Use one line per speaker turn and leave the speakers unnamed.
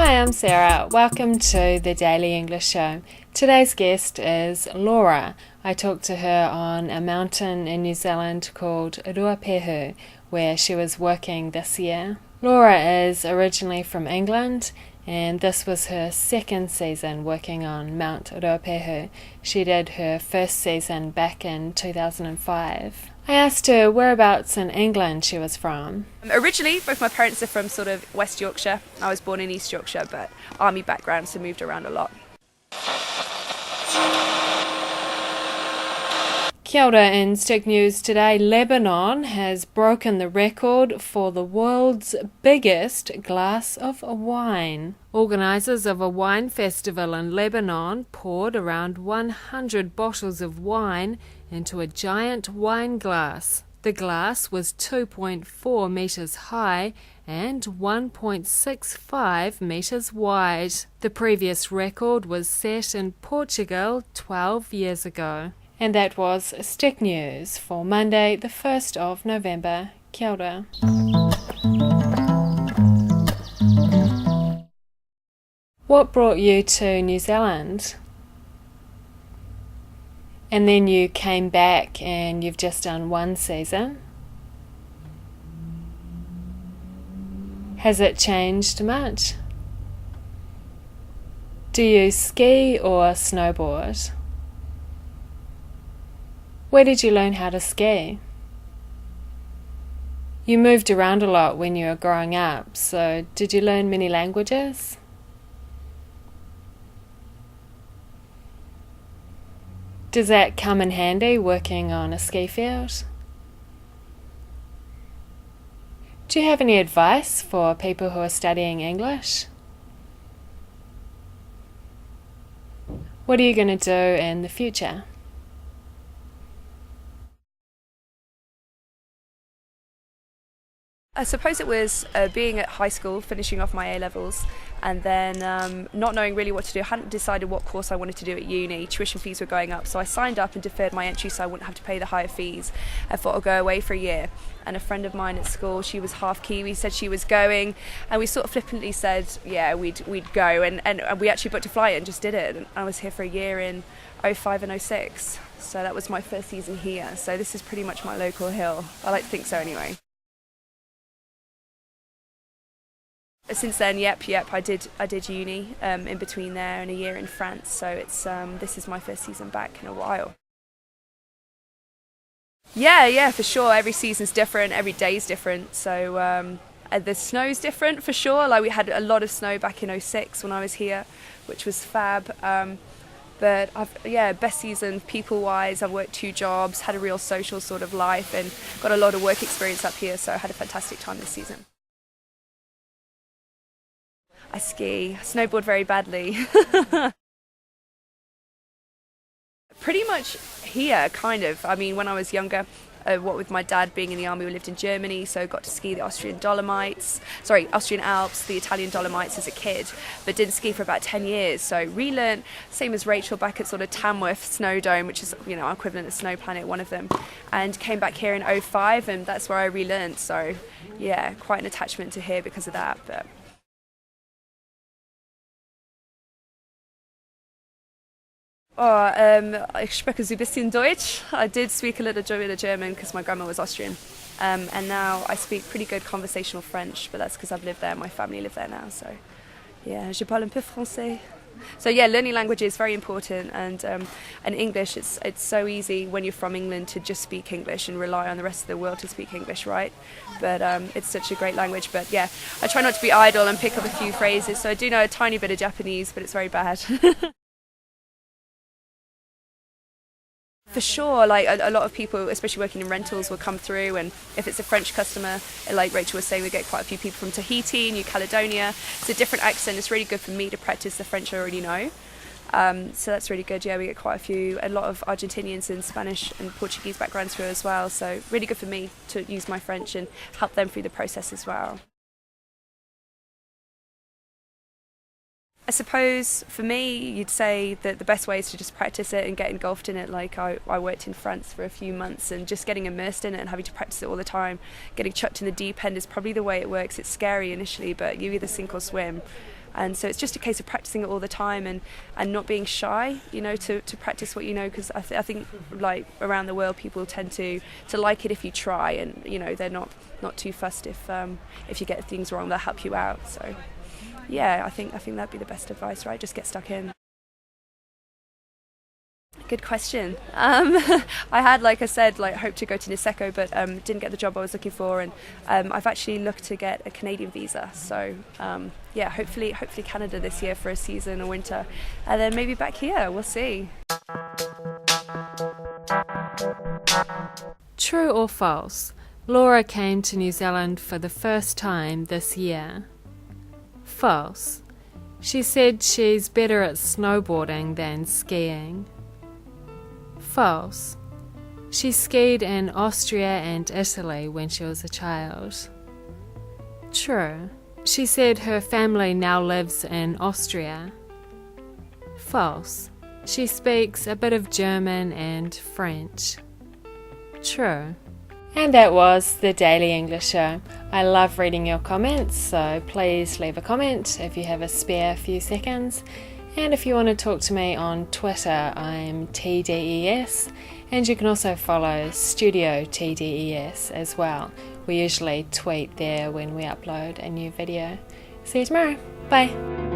Hi, I'm Sarah. Welcome to the Daily English Show. Today's guest is Laura. I talked to her on a mountain in New Zealand called Ruapehu, where she was working this year. Laura is originally from England, and this was her second season working on Mount Ruapehu. She did her first season back in 2005. I asked her whereabouts in England she was from.
Originally, both my parents are from sort of West Yorkshire. I was born in East Yorkshire, but army background, so moved around a lot.
Kia ora, in Stick News today, Lebanon has broken the record for the world's biggest glass of wine. Organisers of a wine festival in Lebanon poured around 100 bottles of wine into a giant wine glass. The glass was 2.4 metres high and 1.65 metres wide. The previous record was set in Portugal 12 years ago. And that was Stick News for Monday, the 1st of November. Kia ora. What brought you to New Zealand? And then you came back and you've just done one season. Has it changed much? Do you ski or snowboard? Where did you learn how to ski? You moved around a lot when you were growing up, so did you learn many languages? Does that come in handy working on a ski field? Do you have any advice for people who are studying English? What are you going to do in the future?
I suppose it was being at high school, finishing off my A-levels, and then not knowing really what to do. I hadn't decided what course I wanted to do at uni. Tuition fees were going up, so I signed up and deferred my entry so I wouldn't have to pay the higher fees. I thought I'd go away for a year. And a friend of mine at school, she was half Kiwi, said she was going, and we sort of flippantly said, yeah, we'd go, and we actually booked a flight and just did it. And I was here for a year in 05 and 06, so that was my first season here. So this is pretty much my local hill. I like to think so anyway. Since then, yep, I did uni in between there and a year in France. So it's this is my first season back in a while. Yeah, for sure. Every season's different. Every day's different. So the snow's different for sure. Like we had a lot of snow back in 06 when I was here, which was fab. But best season people-wise. I've worked 2 jobs, had a real social sort of life, and got a lot of work experience up here. So I had a fantastic time this season. I ski, snowboard very badly. Pretty much here, kind of. I mean, when I was younger, what with my dad being in the army, we lived in Germany, so got to ski the Austrian Alps, the Italian Dolomites as a kid, but didn't ski for about 10 years. So relearned, same as Rachel, back at sort of Tamworth Snow Dome, which is, our equivalent of Snow Planet, one of them, and came back here in 05, and that's where I relearned. So yeah, quite an attachment to here because of that. But ich spreche so ein bisschen Deutsch. I did speak a little bit of German because my grandma was Austrian. And now I speak pretty good conversational French, but that's because I've lived there, my family live there now. So yeah, je parle un peu français. So yeah, learning language is very important, and English, it's so easy when you're from England to just speak English and rely on the rest of the world to speak English, right? But it's such a great language. But yeah, I try not to be idle and pick up a few phrases. So I do know a tiny bit of Japanese, but it's very bad. For sure, like a lot of people, especially working in rentals, will come through, and if it's a French customer, like Rachel was saying, we get quite a few people from Tahiti, New Caledonia. It's a different accent. It's really good for me to practice the French I already know. So that's really good. Yeah, we get quite a lot of Argentinians and Spanish and Portuguese backgrounds through as well. So really good for me to use my French and help them through the process as well. I suppose for me, you'd say that the best way is to just practice it and get engulfed in it. Like I worked in France for a few months, and just getting immersed in it and having to practice it all the time, getting chucked in the deep end is probably the way it works. It's scary initially, but you either sink or swim. And so it's just a case of practicing it all the time and not being shy, to practice what you know, because I think like around the world people tend to like it if you try, and they're not too fussed if you get things wrong. They'll help you out. So yeah, I think that'd be the best advice, right? Just get stuck in. Good question. I had, like I said, hoped to go to Niseko, but didn't get the job I was looking for, and I've actually looked to get a Canadian visa. So yeah, hopefully Canada this year for a season or winter, and then maybe back here. We'll see.
True or false? Laura came to New Zealand for the first time this year. False. She said she's better at snowboarding than skiing. False. She skied in Austria and Italy when she was a child. True. She said her family now lives in Austria. False. She speaks a bit of German and French. True. And that was the Daily English Show. I love reading your comments, so please leave a comment if you have a spare few seconds. And if you want to talk to me on Twitter, I'm TDES, and you can also follow Studio TDES as well. We usually tweet there when we upload a new video. See you tomorrow. Bye.